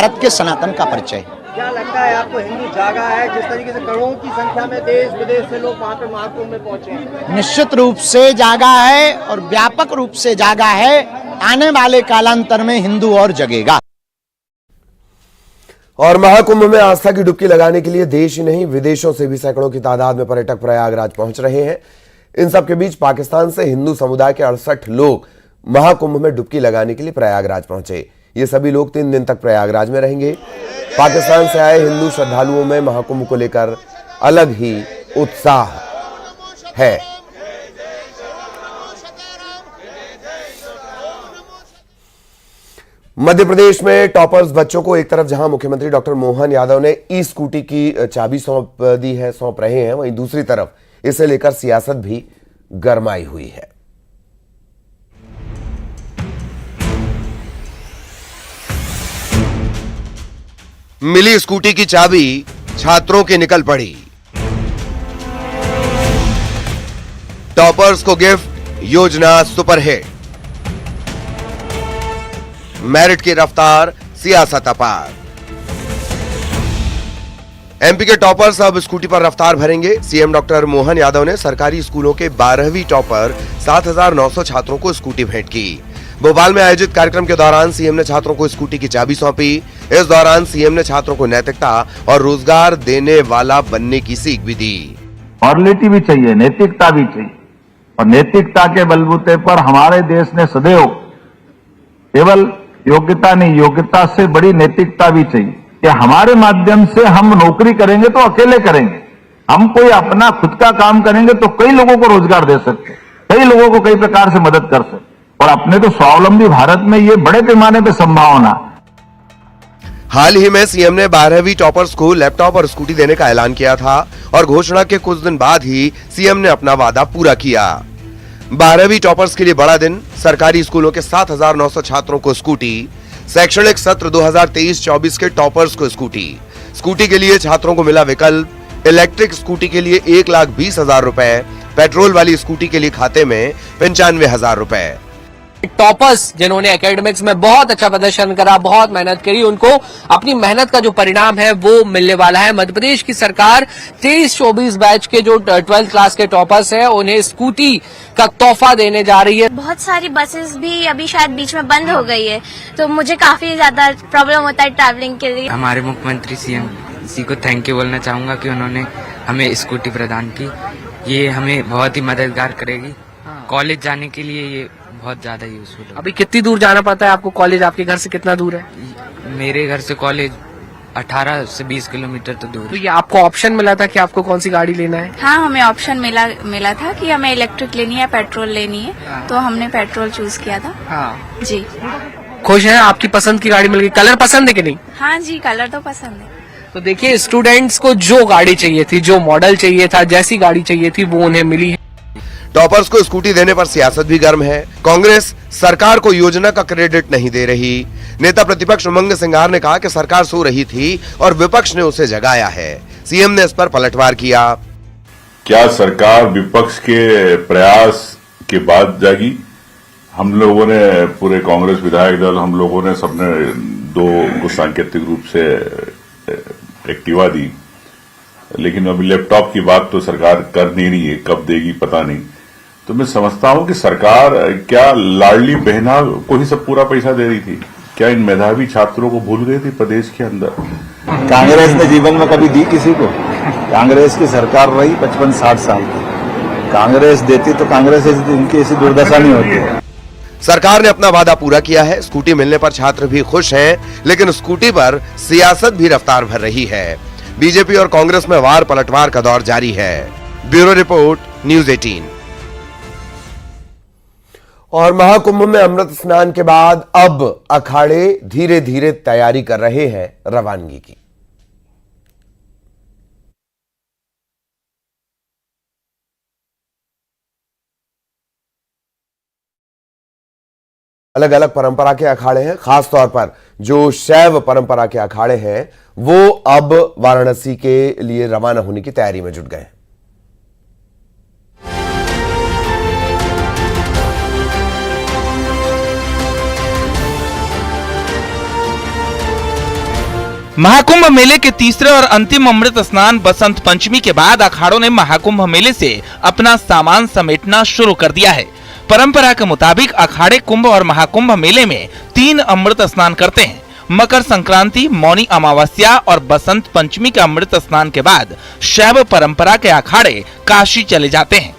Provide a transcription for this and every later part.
भारत के सनातन का परिचय है। क्या लगता है आपको, हिंदू जागा है जिस तरीके से करोड़ों की संख्या में देश विदेश से लोग वहाँ पे महाकुंभ में पहुंचे हैं? निश्चित रूप से जागा है और व्यापक रूप से जागा है। आने वाले कालांतर में हिंदू और जगेगा। और महाकुंभ में आस्था की डुबकी लगाने के लिए देश ही नहीं विदेशों से भी सैकड़ों की तादाद में पर्यटक प्रयागराज पहुंच रहे हैं। इन सब के बीच पाकिस्तान से हिंदू समुदाय के 68 लोग महाकुंभ में डुबकी लगाने के लिए प्रयागराज पहुंचे। ये सभी लोग 3 दिन तक प्रयागराज में रहेंगे। पाकिस्तान से आए हिंदू श्रद्धालुओं में महाकुंभ को लेकर अलग ही उत्साह है। मध्य प्रदेश में टॉपर्स बच्चों को एक तरफ जहां मुख्यमंत्री डॉक्टर मोहन यादव ने ई स्कूटी की चाबी सौंप रहे हैं, वहीं दूसरी तरफ इसे लेकर सियासत भी गरमाई हुई है। मिली स्कूटी की चाबी, छात्रों की निकल पड़ी। टॉपर्स को गिफ्ट, योजना सुपरहिट। मेरिट की रफ्तार, सियासत अपार। एमपी के टॉपर्स अब स्कूटी पर रफ्तार भरेंगे। सीएम डॉक्टर मोहन यादव ने सरकारी स्कूलों के 12वीं टॉपर 7,900 छात्रों को स्कूटी भेंट की। भोपाल में आयोजित कार्यक्रम के दौरान सीएम ने छात्रों को स्कूटी की चाबी सौंपी। इस दौरान सीएम ने छात्रों को नैतिकता और रोजगार देने वाला बनने की सीख भी दी। मॉरलिटी भी चाहिए, नैतिकता भी चाहिए, और नैतिकता के बलबूते पर हमारे देश ने सदैव केवल योग्यता नहीं, योग्यता से बड़ी नैतिकता भी चाहिए कि हमारे माध्यम से हम नौकरी करेंगे तो अकेले करेंगे, हम कोई अपना खुद का काम करेंगे तो कई लोगों को रोजगार दे सकते, कई लोगों को कई प्रकार से मदद कर सकते, और अपने तो स्वावलंबी भारत में ये बड़े पैमाने पर संभावना। हाल ही में सीएम ने 12वीं टॉपर्स को लैपटॉप और स्कूटी देने का ऐलान किया था और घोषणा के कुछ दिन बाद ही सीएम ने अपना वादा पूरा किया। 12वीं टॉपर्स के लिए बड़ा दिन, सरकारी स्कूलों के 7,900 छात्रों को स्कूटी। शैक्षणिक सत्र 2023-24 के टॉपर्स को स्कूटी के लिए छात्रों को मिला विकल्प। इलेक्ट्रिक स्कूटी के लिए 1,20,000 रुपए, पेट्रोल वाली स्कूटी के लिए खाते में 95,000 रुपए। टॉपर्स जिन्होंने एकेडमिक्स में बहुत अच्छा प्रदर्शन करा, बहुत मेहनत करी, उनको अपनी मेहनत का जो परिणाम है वो मिलने वाला है। मध्य प्रदेश की सरकार 23-24 बैच के जो 12th क्लास के टॉपर्स हैं उन्हें स्कूटी का तोहफा देने जा रही है। बहुत सारी बसेस भी अभी शायद बीच में बंद हो गई है, तो मुझे काफी ज्यादा प्रॉब्लम होता है ट्रैवलिंग के लिए। हमारे मुख्यमंत्री सीएम जी को थैंक यू बोलना चाहूंगा कि उन्होंने हमें स्कूटी प्रदान की। ये हमें बहुत ही मददगार करेगी। कॉलेज जाने के लिए ये बहुत ज्यादा यूजफुल है। अभी कितनी दूर जाना पड़ता है आपको कॉलेज? आपके घर से कितना दूर है? मेरे घर से कॉलेज 18 से 20 किलोमीटर तो दूर। तो ये आपको ऑप्शन मिला था कि आपको कौन सी गाड़ी लेना है? हाँ, हमें ऑप्शन मिला था कि हमें इलेक्ट्रिक लेनी है, पेट्रोल लेनी है, तो हमने पेट्रोल चूज किया था। हाँ जी। खुश हैं? आपकी पसंद की गाड़ी मिल गई। कलर पसंद है कि नहीं? हाँ जी, कलर तो पसंद है। तो देखिए, स्टूडेंट्स को जो गाड़ी चाहिए थी, जो मॉडल चाहिए था, जैसी गाड़ी चाहिए थी, वो उन्हें मिली है। टॉपर्स को स्कूटी देने पर सियासत भी गर्म है। कांग्रेस सरकार को योजना का क्रेडिट नहीं दे रही। नेता प्रतिपक्ष उमंग सिंगार ने कहा कि सरकार सो रही थी और विपक्ष ने उसे जगाया है। सीएम ने इस पर पलटवार किया। क्या सरकार विपक्ष के प्रयास के बाद जागी? हम लोगों ने, पूरे कांग्रेस विधायक दल, हम लोगों ने सबने 2 को सांकेतिक रूप से एक्टिवा दी, लेकिन अभी लैपटॉप की बात तो सरकार कर नहीं रही है, कब देगी पता नहीं। तो मैं समझता हूं कि सरकार क्या लाडली बहना को ही सब पूरा पैसा दे रही थी? क्या इन मेधावी छात्रों को भूल गई थी प्रदेश के अंदर? कांग्रेस ने जीवन में कभी दी किसी को? कांग्रेस की सरकार रही 55-60 साल की, कांग्रेस देती तो कांग्रेस इनकी ऐसी दुर्दशा नहीं होती। सरकार ने अपना वादा पूरा किया है। स्कूटी मिलने पर छात्र भी खुश हैं, लेकिन स्कूटी पर सियासत भी रफ्तार भर रही है। बीजेपी और कांग्रेस में वार पलटवार का दौर जारी है। Bureau report, news 18। और महाकुंभ में अमृत स्नान के बाद अब अखाड़े धीरे धीरे तैयारी कर रहे हैं रवानगी की। अलग अलग परंपरा के अखाड़े हैं। खासतौर पर जो शैव परंपरा के अखाड़े हैं वो अब वाराणसी के लिए रवाना होने की तैयारी में जुट गए हैं। महाकुंभ मेले के तीसरे और अंतिम अमृत स्नान बसंत पंचमी के बाद अखाड़ों ने महाकुंभ मेले से अपना सामान समेटना शुरू कर दिया है। परंपरा के मुताबिक अखाड़े कुंभ और महाकुंभ मेले में 3 अमृत स्नान करते हैं। मकर संक्रांति, मौनी अमावस्या और बसंत पंचमी के अमृत स्नान के बाद शैव परंपरा के अखाड़े काशी चले जाते हैं।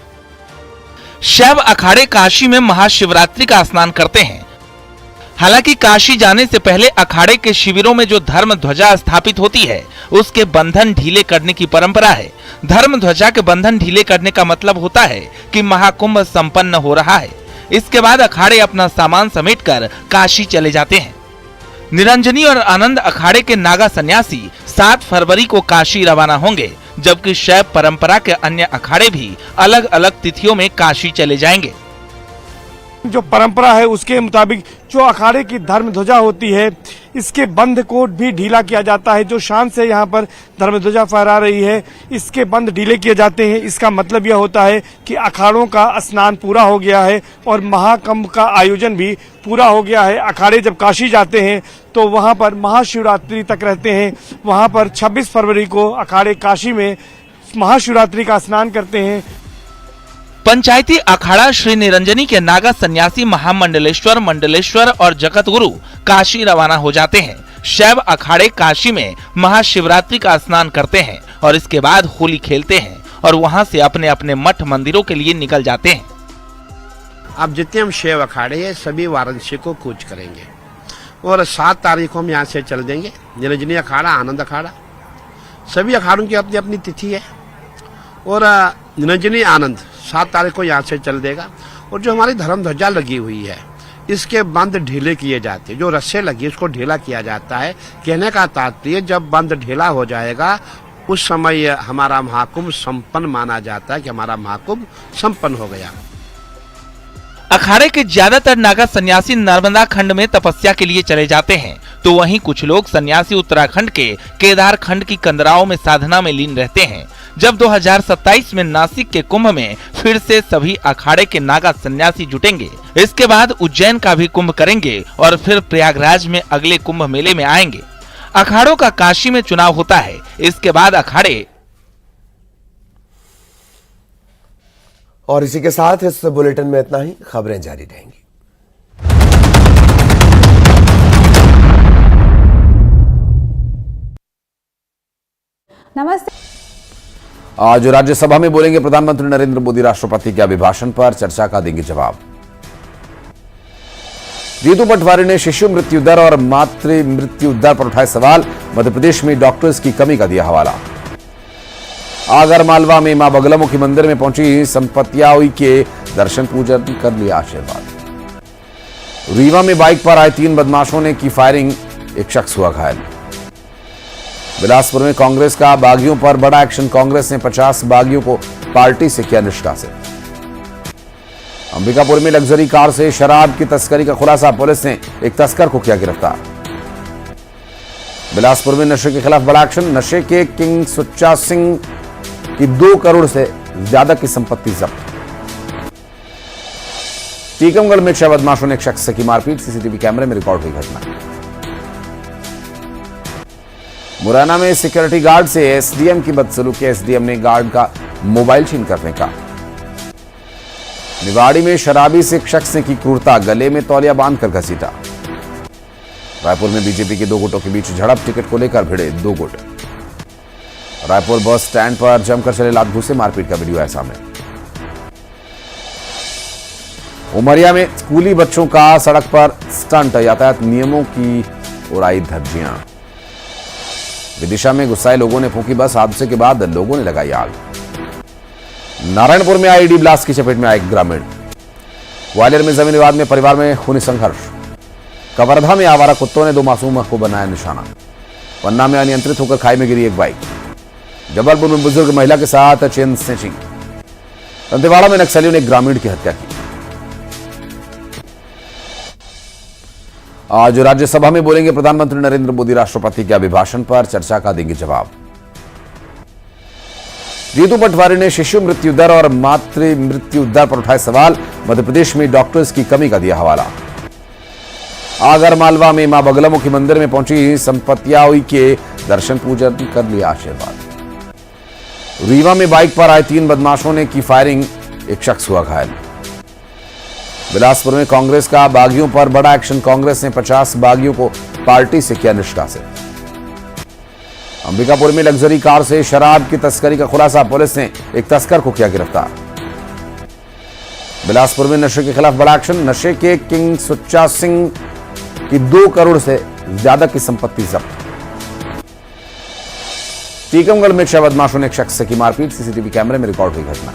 शैव अखाड़े काशी में महाशिवरात्रि का स्नान करते हैं। हालांकि काशी जाने से पहले अखाड़े के शिविरों में जो धर्म ध्वजा स्थापित होती है उसके बंधन ढीले करने की परंपरा है। धर्म ध्वजा के बंधन ढीले करने का मतलब होता है कि महाकुंभ संपन्न हो रहा है। इसके बाद अखाड़े अपना सामान समेटकर काशी चले जाते हैं। निरंजनी और आनंद अखाड़े के नागा सन्यासी 7 फरवरी को काशी रवाना होंगे, जबकि शैव परंपरा के अन्य अखाड़े भी अलग अलग तिथियों में काशी चले जाएंगे। जो परंपरा है उसके मुताबिक जो अखाड़े की धर्म ध्वजा होती है इसके बंध को भी ढीला किया जाता है। जो शान से यहाँ पर धर्म ध्वजा फहरा रही है इसके बंध ढीले किए जाते हैं। इसका मतलब यह होता है कि अखाड़ों का स्नान पूरा हो गया है और महाकुंभ का आयोजन भी पूरा हो गया है। अखाड़े जब काशी जाते हैं तो वहाँ पर महाशिवरात्रि तक रहते हैं। वहाँ पर 26 फरवरी को अखाड़े काशी में महाशिवरात्रि का स्नान करते हैं। पंचायती अखाड़ा श्री निरंजनी के नागा सन्यासी महामंडलेश्वर, मंडलेश्वर और जगत गुरु काशी रवाना हो जाते हैं। शैव अखाड़े काशी में महाशिवरात्रि का स्नान करते हैं और इसके बाद होली खेलते हैं और वहां से अपने अपने मठ मंदिरों के लिए निकल जाते हैं। अब जितने हम शैव अखाड़े हैं सभी वाराणसी को कूच करेंगे और 7 तारीख को हम यहाँ से चल देंगे। निरंजनी अखाड़ा, आनंद अखाड़ा, सभी अखाड़ों की अपनी अपनी तिथि है और निरंजनी आनंद 7 तारीख को यहाँ से चल देगा। और जो हमारी धर्म ध्वजा लगी हुई है इसके बंद ढीले किए जाते हैं। जो रस्से लगी उसको ढीला किया जाता है। कहने का तात्पर्य जब बंद ढीला हो जाएगा उस समय हमारा महाकुंभ संपन्न माना जाता है कि हमारा महाकुंभ संपन्न हो गया। अखाड़े के ज्यादातर नागा सन्यासी नर्मदा खंड में तपस्या के लिए चले जाते हैं, तो वहीं कुछ लोग सन्यासी उत्तराखंड के केदार खंड की कंदराओं में साधना में लीन रहते हैं। जब 2027 में नासिक के कुंभ में फिर से सभी अखाड़े के नागा सन्यासी जुटेंगे। इसके बाद उज्जैन का भी कुंभ करेंगे और फिर प्रयागराज में अगले कुंभ मेले में आएंगे। अखाड़ों का काशी में चुनाव होता है। इसके बाद अखाड़े। और इसी के साथ इस बुलेटिन में इतना ही। खबरें जारी रहेंगी। नमस्ते। आज राज्यसभा में बोलेंगे प्रधानमंत्री नरेंद्र मोदी। राष्ट्रपति के अभिभाषण पर चर्चा का देंगे जवाब। जीतू पटवारी ने शिशु मृत्यु दर और मातृ मृत्यु दर पर उठाए सवाल। मध्य प्रदेश में डॉक्टर्स की कमी का दिया हवाला। आगर मालवा में मां बगलामुखी मंदिर में पहुंची संपत्तियाई के दर्शन पूजन कर लिया आशीर्वाद। रीवा में बाइक पर आए 3 बदमाशों ने की फायरिंग, एक शख्स हुआ घायल। बिलासपुर में कांग्रेस का बागियों पर बड़ा एक्शन। कांग्रेस ने 50 बागियों को पार्टी से किया निष्कासित। अंबिकापुर में लग्जरी कार से शराब की तस्करी का खुलासा। पुलिस ने एक तस्कर को किया गिरफ्तार। बिलासपुर में नशे के खिलाफ बड़ा एक्शन। नशे के किंग सुच्चा सिंह की 2 करोड़ से ज्यादा की संपत्ति जब्त। टीकमगढ़ में 6 बदमाशों ने एक शख्स से की मारपीट। सीसीटीवी कैमरे में रिकॉर्ड हुई घटना। मुरैना में सिक्योरिटी गार्ड से एसडीएम की बदसलूकी। एसडीएम ने गार्ड का मोबाइल छीन कर फेंका। निवाड़ी में शराबी से एक शख्स ने की क्रूरता। गले में तौलिया बांधकर घसीटा। रायपुर में बीजेपी के 2 गुटों के बीच झड़प। टिकट को लेकर भिड़े 2 गुट। रायपुर बस स्टैंड पर जमकर चले लात घूसे। मारपीट का वीडियो है सामने। उमरिया में स्कूली बच्चों का सड़क पर स्टंट। यातायात नियमों की उड़ाई धज्जियां। विदिशा में गुस्साए लोगों ने फूंकी बस। हादसे के बाद लोगों ने लगाई आग। नारायणपुर में आईडी ब्लास्ट की चपेट में आए ग्रामीण। ग्वालियर में जमीन विवाद में परिवार में खूनी संघर्ष। कवर्धा में आवारा कुत्तों ने 2 मासूम को बनाया निशाना। पन्ना में अनियंत्रित होकर खाई में गिरी एक बाइक। जबलपुर में बुजुर्ग महिला के साथ चेन स्नैचिंग। दंतेवाड़ा में नक्सलियों ने एक ग्रामीण की हत्या की। आज राज्यसभा में बोलेंगे प्रधानमंत्री नरेंद्र मोदी। राष्ट्रपति के अभिभाषण पर चर्चा का देंगे जवाब। जीतू पटवारी ने शिशु मृत्यु दर और मातृ मृत्यु दर पर उठाए सवाल। मध्य प्रदेश में डॉक्टर्स की कमी का दिया हवाला। आगर मालवा में मां बगलामुखी मंदिर में पहुंची संपत्तियाई के दर्शन पूजन कर लिया आशीर्वाद। रीवा में बाइक पर आए 3 बदमाशों ने की फायरिंग, एक शख्स हुआ घायल। बिलासपुर में कांग्रेस का बागियों पर बड़ा एक्शन, कांग्रेस ने 50 बागियों को पार्टी से किया निष्कासित। अंबिकापुर में लग्जरी कार से शराब की तस्करी का खुलासा, पुलिस ने एक तस्कर को किया गिरफ्तार। बिलासपुर में नशे के खिलाफ बड़ा एक्शन, नशे के किंग सुच्चा सिंह की 2 करोड़ से ज्यादा की संपत्ति जब्त। टीकमगढ़ में 6 बदमाशों ने एक शख्स से की मारपीट, सीसीटीवी कैमरे में रिकॉर्ड हुई घटना।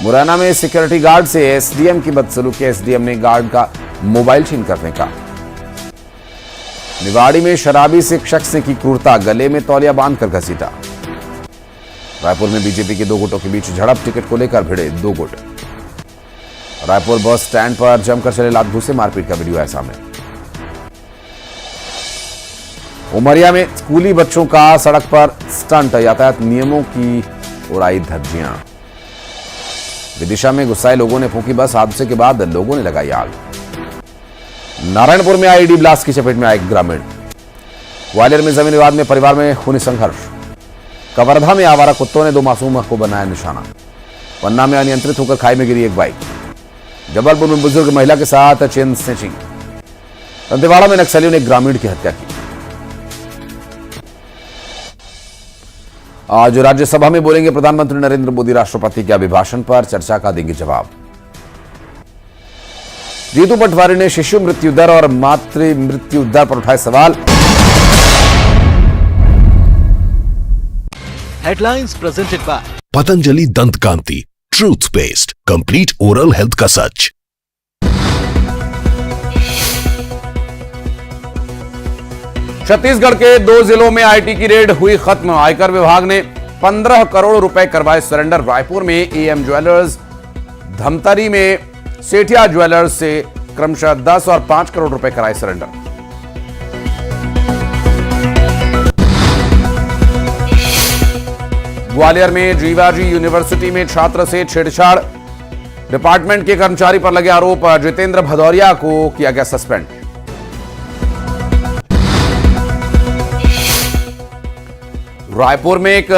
मुरैना में सिक्योरिटी गार्ड से एसडीएम की बदसलूकी, एसडीएम ने गार्ड का मोबाइल छीन कर फेंका। निवाड़ी में शराबी से एक शख्स ने की क्रूरता, गले में तौलिया बांधकर घसीटा। रायपुर में बीजेपी के 2 गुटों के बीच झड़प, टिकट को लेकर भिड़े 2 गुट। रायपुर बस स्टैंड पर जमकर चले लात घूसे, मारपीट का वीडियो आया सामने। उमरिया में स्कूली बच्चों का सड़क पर स्टंट, यातायात नियमों की उड़ाई धज्जियां। विदिशा में गुस्साए लोगों ने फूंकी बस, हादसे के बाद लोगों ने लगाई आग। नारायणपुर में आईडी ब्लास्ट की चपेट में आए ग्रामीण। ग्वालियर में जमीन विवाद में परिवार में खूनी संघर्ष। कवर्धा में आवारा कुत्तों ने 2 मासूम को बनाया निशाना। पन्ना में अनियंत्रित होकर खाई में गिरी एक बाइक। जबलपुर में बुजुर्ग महिला के साथ चेन स्नैचिंग। दंतेवाड़ा में नक्सलियों ने ग्रामीण की हत्या की। आज राज्यसभा में बोलेंगे प्रधानमंत्री नरेंद्र मोदी, राष्ट्रपति के अभिभाषण पर चर्चा का देंगे जवाब। जीतू पटवारी ने शिशु मृत्यु दर और मातृ मृत्यु दर पर उठाए सवाल। Headlines presented by Patanjali Dant Kanti, truth paste, complete oral health का सच। छत्तीसगढ़ के 2 जिलों में आईटी की रेड हुई खत्म, आयकर विभाग ने 15 करोड़ रुपए करवाए सरेंडर। रायपुर में एएम ज्वेलर्स, धमतरी में सेठिया ज्वेलर्स से क्रमशः 10 और 5 करोड़ रुपए कराए सरेंडर। ग्वालियर में जीवाजी यूनिवर्सिटी में छात्र से छेड़छाड़, डिपार्टमेंट के कर्मचारी पर लगे आरोप, जितेंद्र भदौरिया को किया गया सस्पेंड। रायपुर में एक